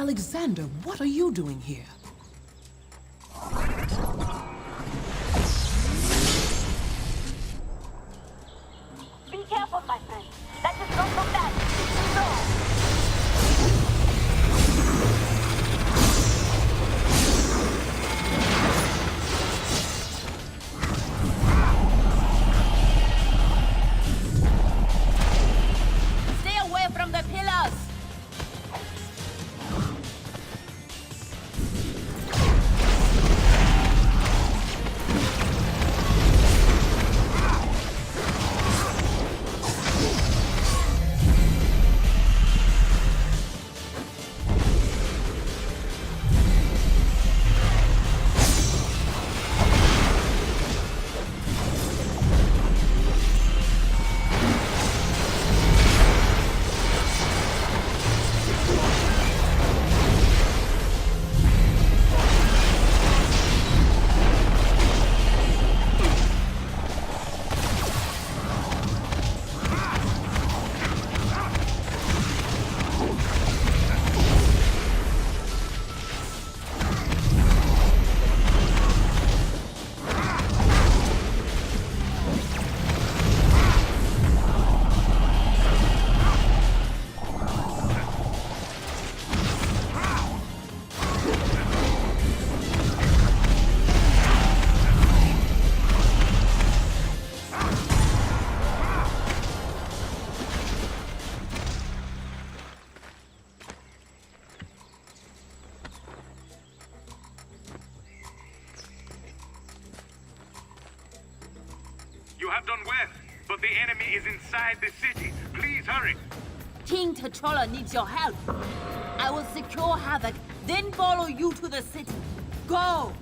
Alexander, what are you doing here? Be careful, my friend. That is not so bad. No. Stay away from the pillars. You have done well, but the enemy is inside the city. Please hurry. King T'Challa needs your help. I will secure Havoc, then follow you to the city. Go!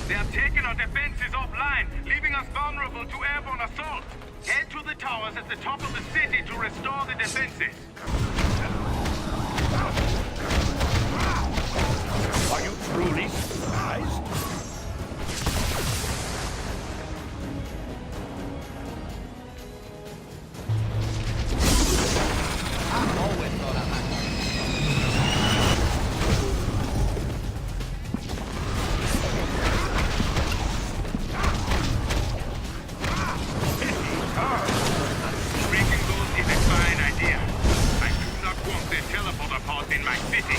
They have taken our defenses offline, leaving us vulnerable to airborne assault. Head to the towers at the top of the city to restore the defenses. Are you truly surprised? I always thought I might. Breaking those is a fine idea. I do not want the teleporter pod in my city.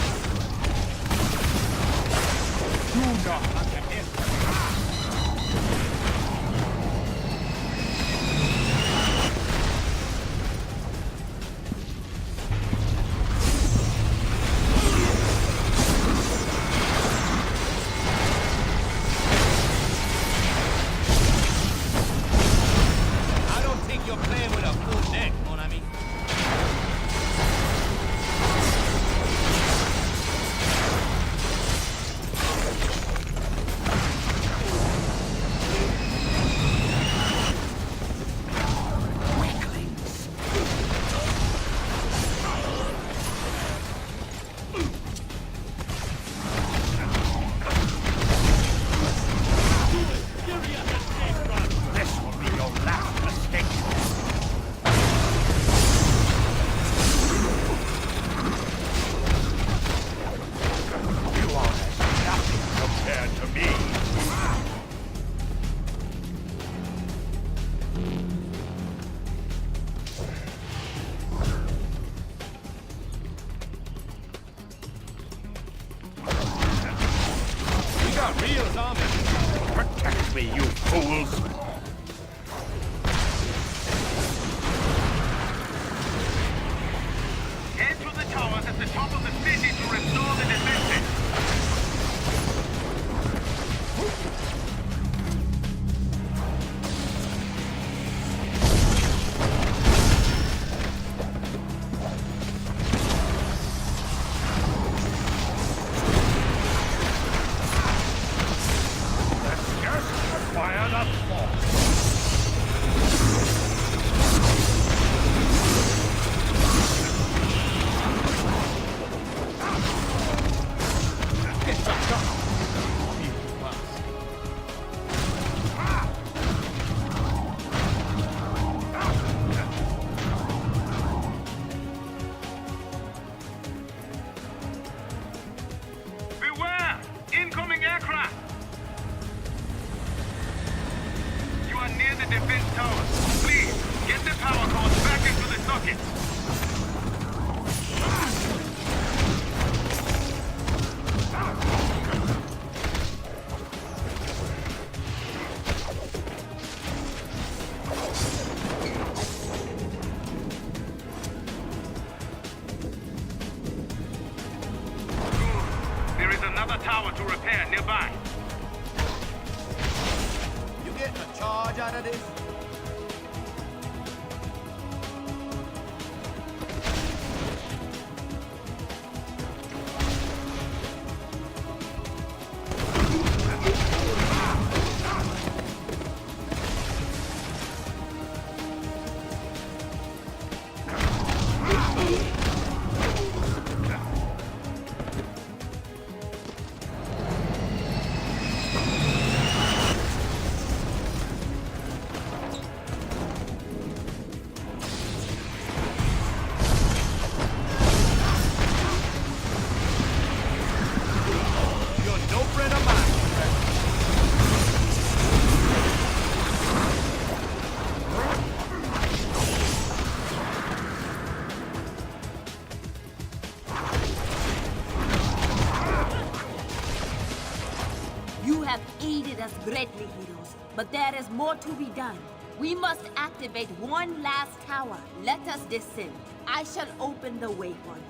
greatly, heroes, but there is more to be done. We must activate one last tower. Let us descend. I shall open the way for you.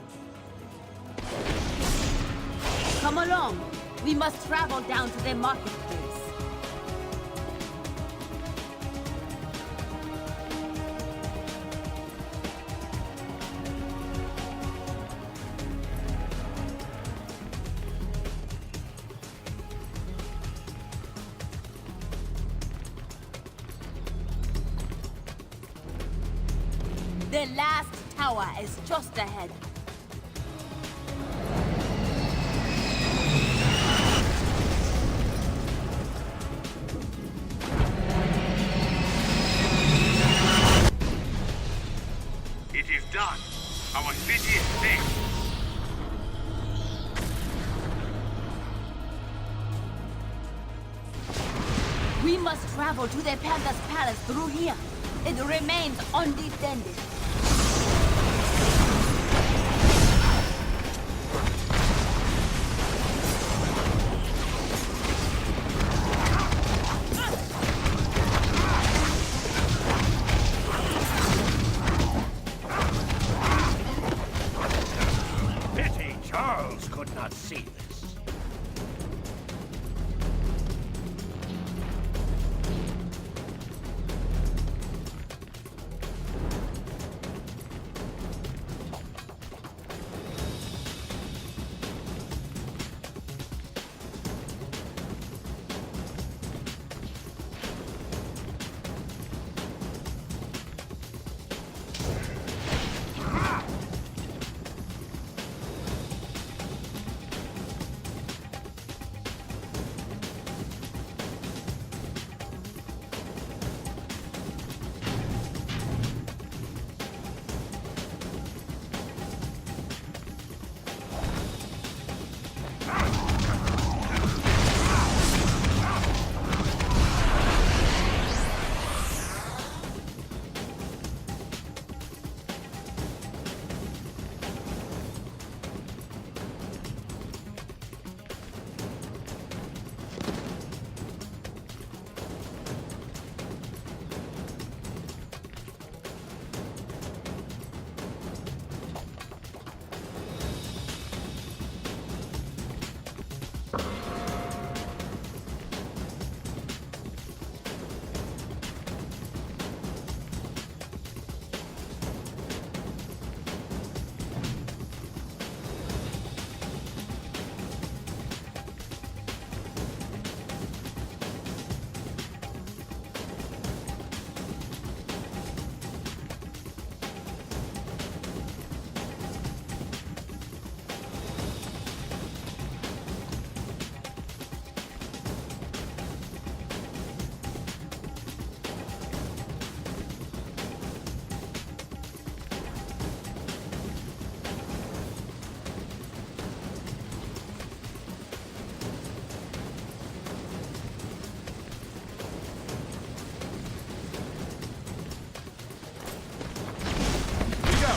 Come along. We must travel down to the marketplace. The last tower is just ahead. It is done. Our city is safe. We must travel to the Panther's Palace through here. It remains undefended. Pity Charles could not see this.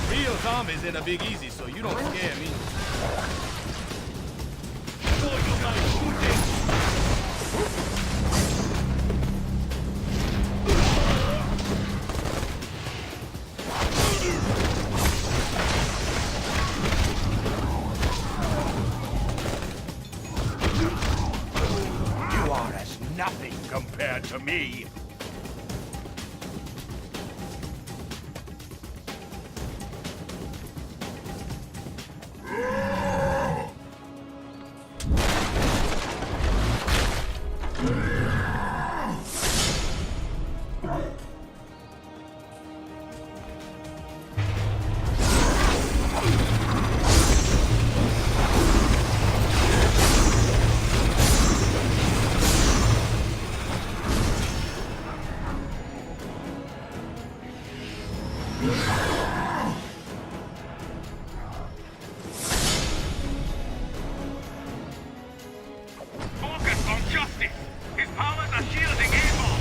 Real zombies in a Big Easy, so you don't scare me. You are as nothing compared to me. Focus on justice. His powers are shielding evil.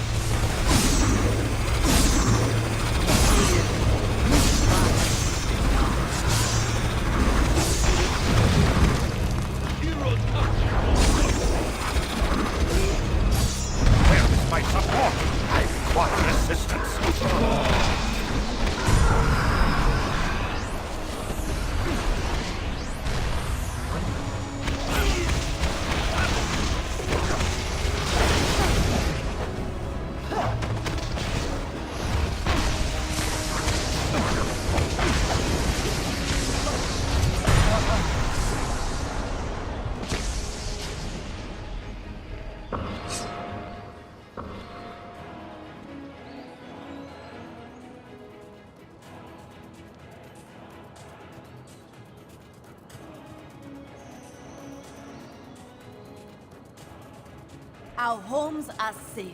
Our homes are safe.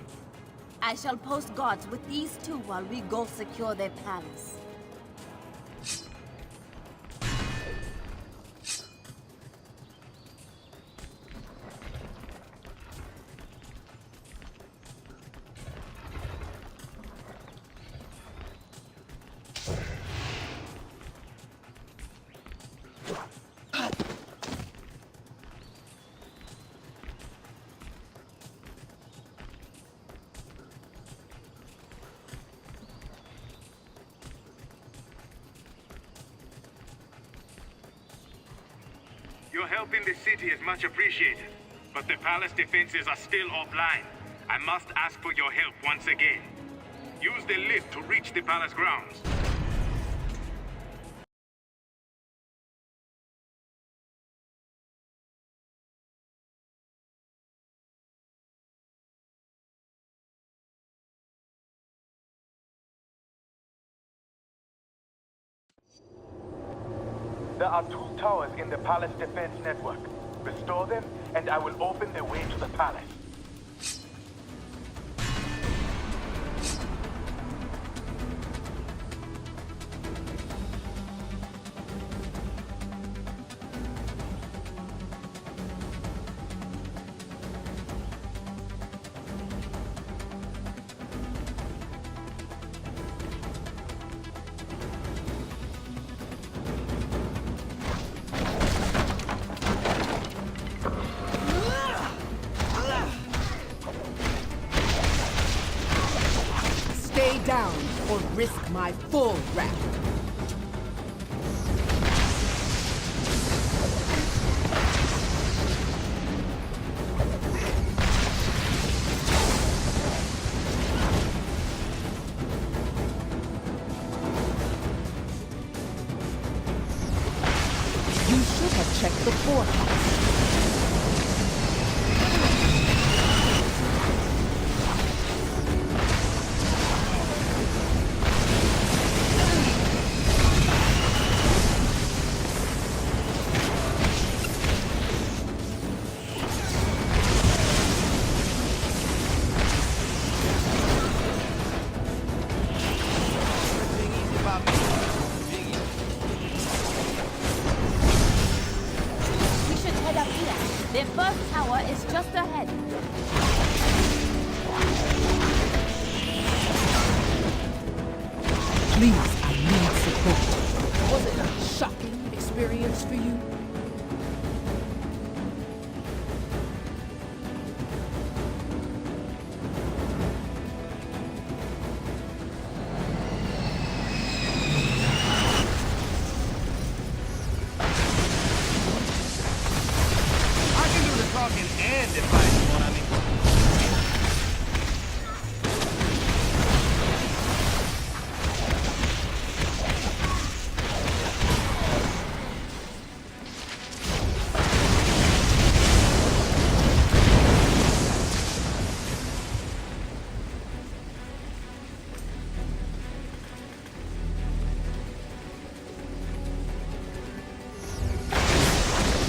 I shall post guards with these two while we go secure their palace. Your help in the city is much appreciated, but the palace defenses are still offline. I must ask for your help once again. Use the lift to reach the palace grounds. There are 2 towers in the palace defense network. Restore them, and I will open the way to the palace. Stay down or risk my full wrath. You should have checked the forecast. Big easy about me. Big easy. We should head up here. Their first tower is just ahead. Please, I need support. Was it a shocking experience for you? I can do the talking and the fighting, you know what I mean?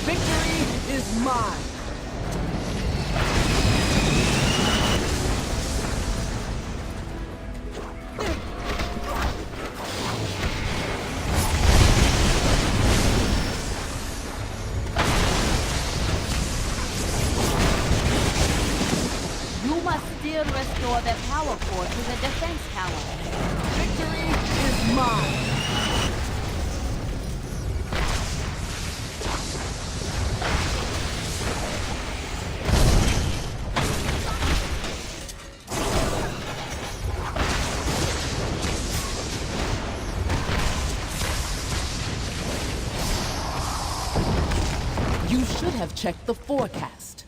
Victory is mine. You must still restore the power core to the defense tower. Victory is mine. You should have checked the forecast.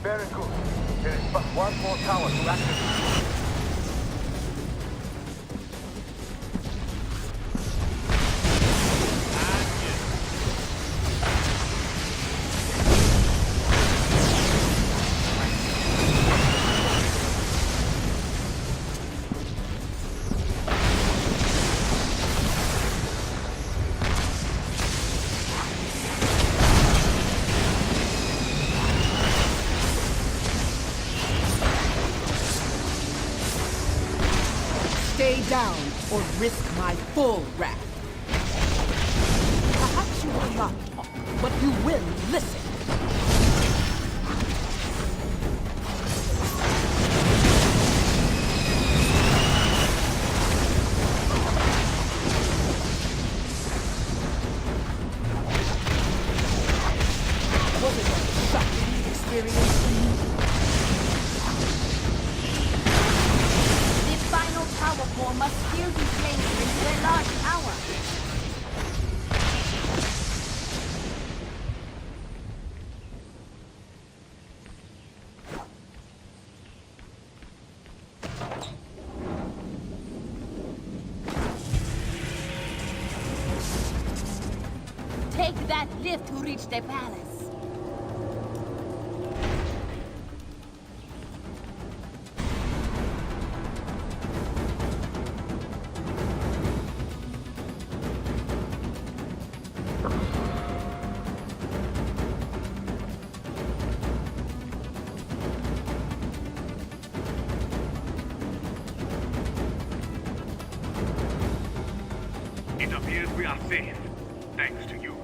Very good. There is but one more tower to activate. Stay down or risk my full wrath. Perhaps you will not talk, but you will listen. Was it a shocking experience for you? The final tower core must still be placed into a large tower. Take that lift to reach the palace. It appears we are safe, thanks to you.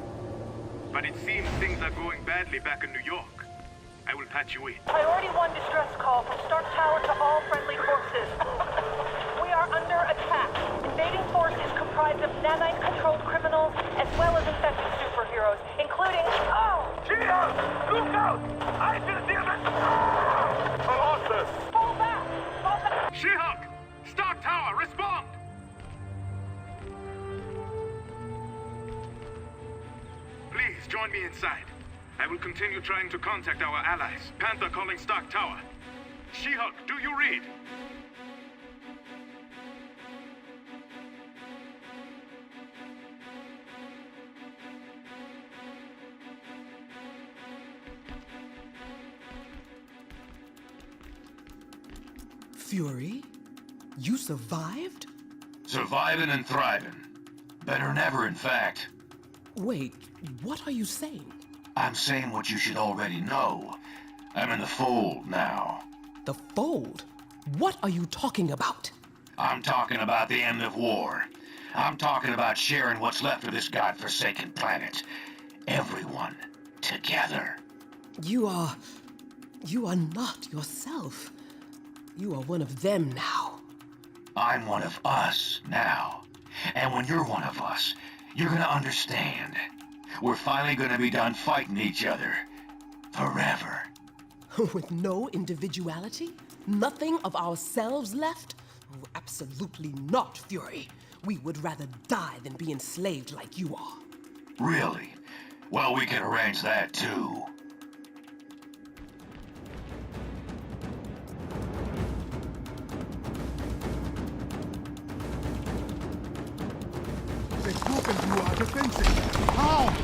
But it seems things are going badly back in New York. I will patch you in. Priority 1 distress call from Stark Tower to all friendly forces. We are under attack. Invading force is comprised of nanite-controlled criminals as well as infected superheroes, including... Oh! Cheers! Look out! I will deal with... Colossus! Fall back! Fall back! She-Hulk! Stark Tower, respond! Please, join me inside. I will continue trying to contact our allies. Panther calling Stark Tower. She-Hulk, do you read? Fury? You survived? Surviving and thriving. Better than ever, in fact. Wait, what are you saying? I'm saying what you should already know. I'm in the fold now. The Fold? What are you talking about? I'm talking about the end of war. I'm talking about sharing what's left of this godforsaken planet. Everyone together. You are not yourself. You are one of them now. I'm one of us now. And when you're one of us, you're gonna understand. We're finally gonna be done fighting each other. Forever. With no individuality? Nothing of ourselves left? Oh, absolutely not, Fury. We would rather die than be enslaved like you are. Really? Well, we can arrange that too. They've broken through our defenses. How?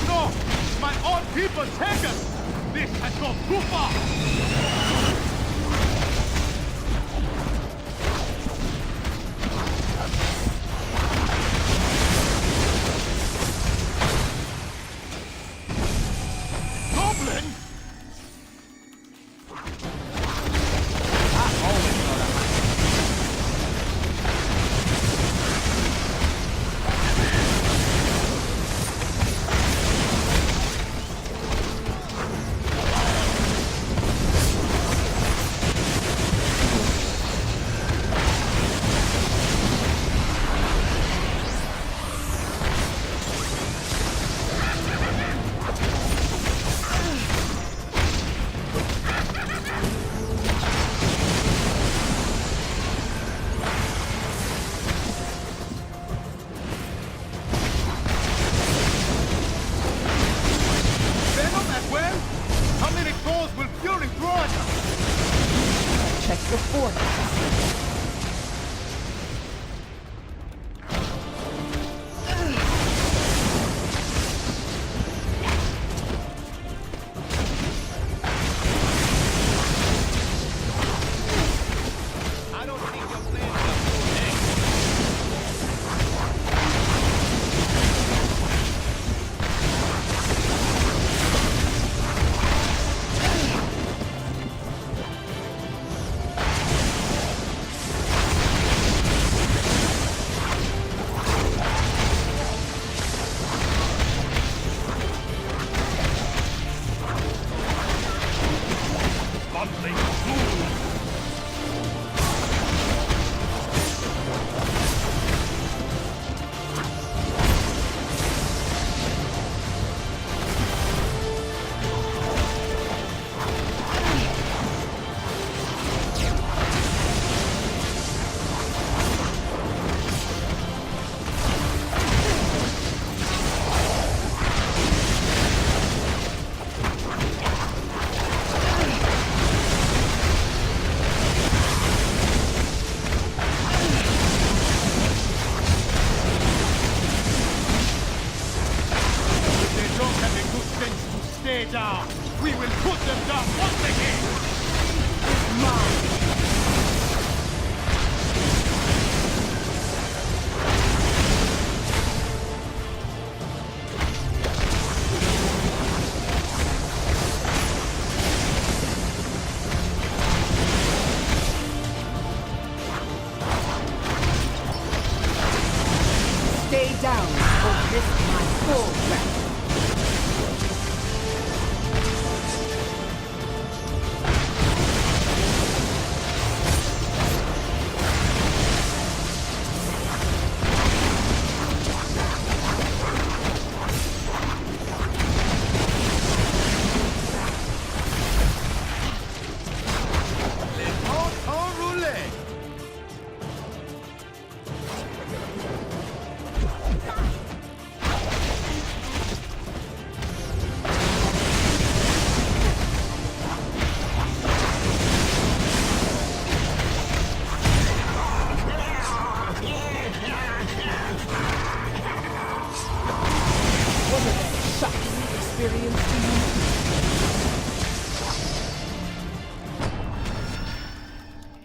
No! My own people take us! This has gone too far! Goblin? I always know that. down or risk my full wrath.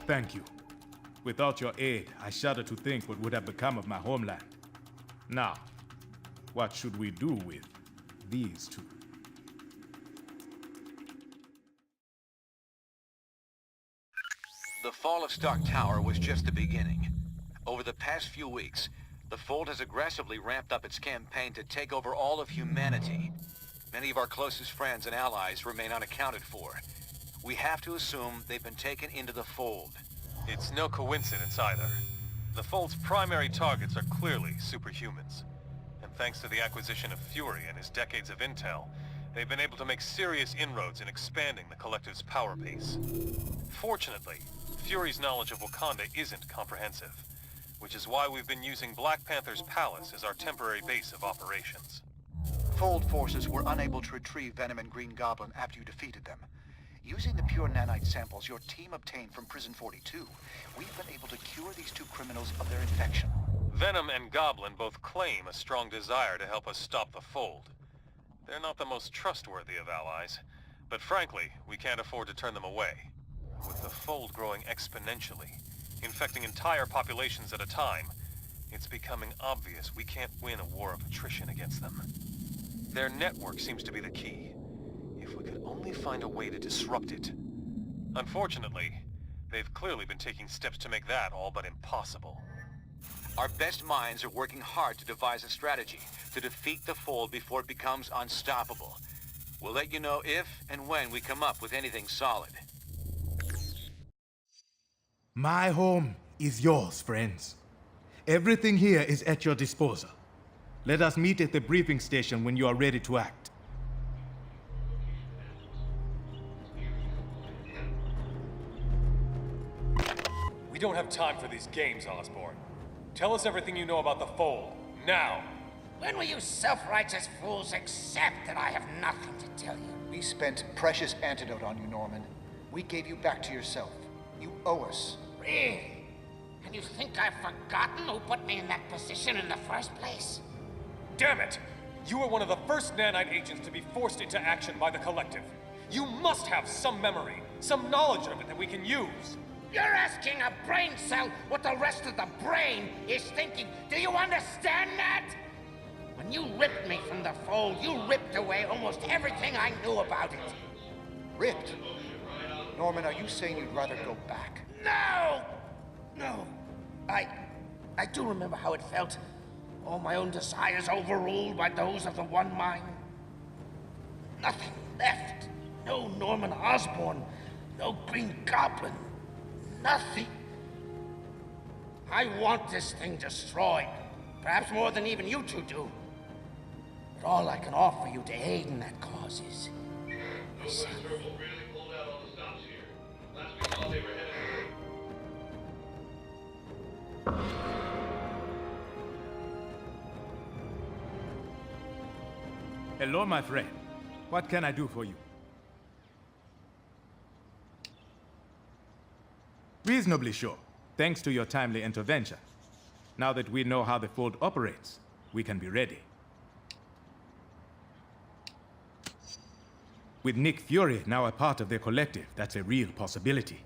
Thank you. Without your aid, I shudder to think what would have become of my homeland. Now, what should we do with these two? The fall of Stark Tower was just the beginning. Over the past few weeks, the Fold has aggressively ramped up its campaign to take over all of humanity. Many of our closest friends and allies remain unaccounted for. We have to assume they've been taken into the Fold. It's no coincidence either. The Fold's primary targets are clearly superhumans. And thanks to the acquisition of Fury and his decades of intel, they've been able to make serious inroads in expanding the Collective's power base. Fortunately, Fury's knowledge of Wakanda isn't comprehensive, which is why we've been using Black Panther's palace as our temporary base of operations. Fold forces were unable to retrieve Venom and Green Goblin after you defeated them. Using the pure nanite samples your team obtained from Prison 42, we've been able to cure these two criminals of their infection. Venom and Goblin both claim a strong desire to help us stop the Fold. They're not the most trustworthy of allies, but frankly, we can't afford to turn them away. With the Fold growing exponentially, infecting entire populations at a time, it's becoming obvious we can't win a war of attrition against them. Their network seems to be the key. If we could only find a way to disrupt it. Unfortunately, they've clearly been taking steps to make that all but impossible. Our best minds are working hard to devise a strategy to defeat the Fold before it becomes unstoppable. We'll let you know if and when we come up with anything solid. My home is yours, friends. Everything here is at your disposal. Let us meet at the briefing station when you are ready to act. We don't have time for these games, Osborn. Tell us everything you know about the Fold, now! When will you self-righteous fools accept that I have nothing to tell you? We spent precious antidote on you, Norman. We gave you back to yourself. You owe us. Really? And you think I've forgotten who put me in that position in the first place? Damn it! You were one of the first nanite agents to be forced into action by the Collective. You must have some memory, some knowledge of it that we can use. You're asking a brain cell what the rest of the brain is thinking. Do you understand that? When you ripped me from the Fold, you ripped away almost everything I knew about it. Ripped? Norman, are you saying you'd rather go back? No! No. I do remember how it felt. All my own desires overruled by those of the One Mind. Nothing left. No Norman Osborn. No Green Goblin. Nothing. I want this thing destroyed. Perhaps more than even you two do. But all I can offer you to aid in that cause is myself. Hello, my friend. What can I do for you? Reasonably sure, thanks to your timely intervention. Now that we know how the Fold operates, we can be ready. With Nick Fury now a part of the Collective, that's a real possibility.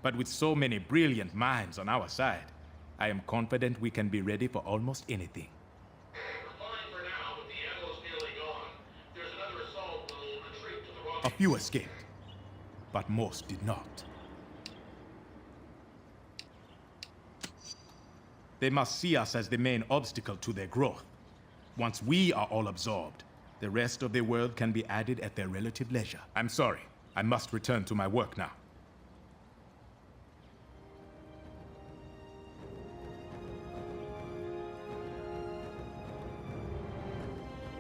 But with so many brilliant minds on our side, I am confident we can be ready for almost anything. A few escaped, but most did not. They must see us as the main obstacle to their growth. Once we are all absorbed, the rest of the world can be added at their relative leisure. I'm sorry. I must return to my work now.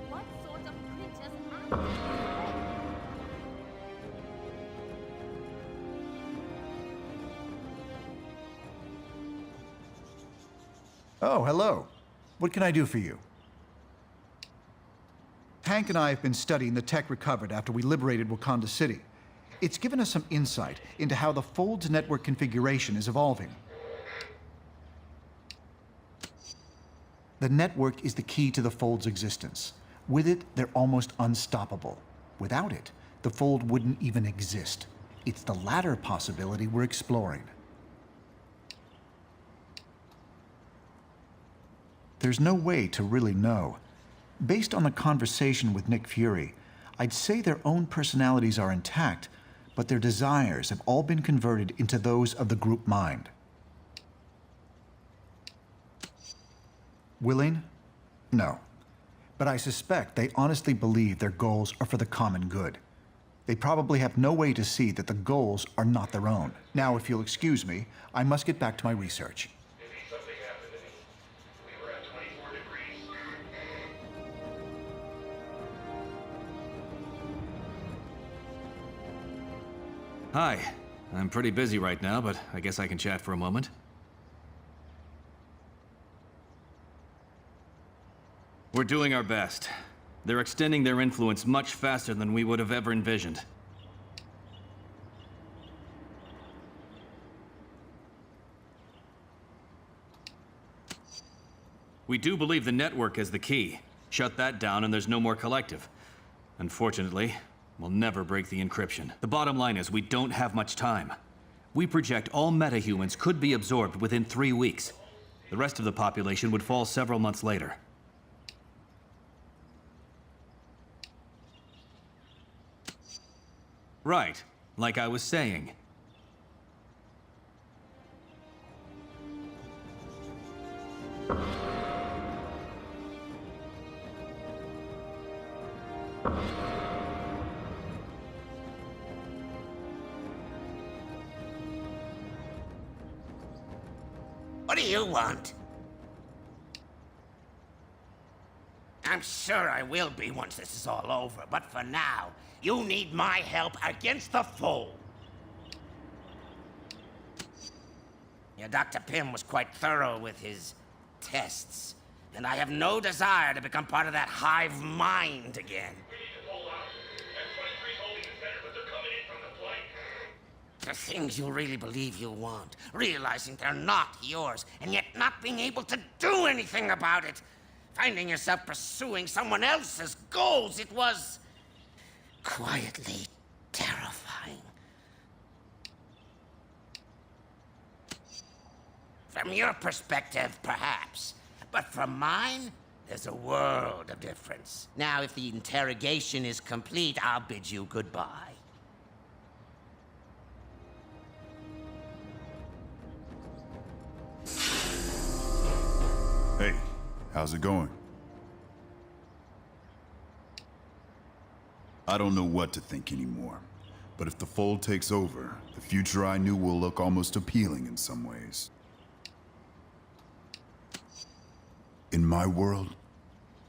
What sort of creatures are these? Oh, hello. What can I do for you? Hank and I have been studying the tech recovered after we liberated Wakanda City. It's given us some insight into how the Fold's network configuration is evolving. The network is the key to the Fold's existence. With it, they're almost unstoppable. Without it, the Fold wouldn't even exist. It's the latter possibility we're exploring. There's no way to really know. Based on the conversation with Nick Fury, I'd say their own personalities are intact, but their desires have all been converted into those of the group mind. Willing? No. But I suspect they honestly believe their goals are for the common good. They probably have no way to see that the goals are not their own. Now, if you'll excuse me, I must get back to my research. Hi. I'm pretty busy right now, but I guess I can chat for a moment. We're doing our best. They're extending their influence much faster than we would have ever envisioned. We do believe the network is the key. Shut that down and there's no more collective. Unfortunately, we'll never break the encryption. The bottom line is we don't have much time. We project all metahumans could be absorbed within 3 weeks. The rest of the population would fall several months later. Right, like I was saying. What do you want? I'm sure I will be once this is all over, but for now, you need my help against the Fold. Your Dr. Pym was quite thorough with his tests, and I have no desire to become part of that hive mind again. The things you really believe you want, realizing they're not yours, and yet not being able to do anything about it. Finding yourself pursuing someone else's goals, it was quietly terrifying. From your perspective, perhaps, but from mine, there's a world of difference. Now, if the interrogation is complete, I'll bid you goodbye. Hey, how's it going? I don't know what to think anymore. But if the Fold takes over, the future I knew will look almost appealing in some ways. In my world,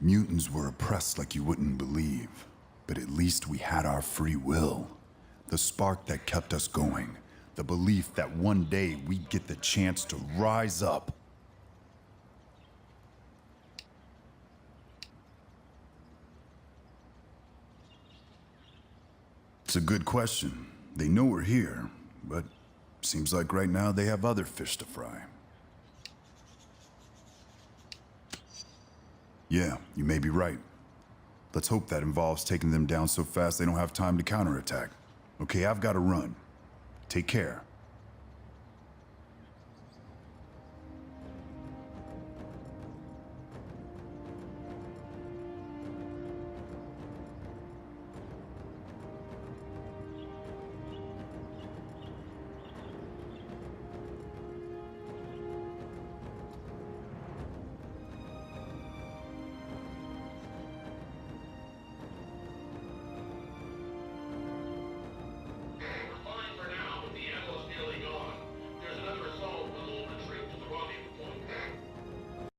mutants were oppressed like you wouldn't believe. But at least we had our free will. The spark that kept us going. The belief that one day we'd get the chance to rise up. It's a good question. They know we're here, but seems like right now they have other fish to fry. Yeah, you may be right. Let's hope that involves taking them down so fast they don't have time to counterattack. Okay, I've got to run. Take care.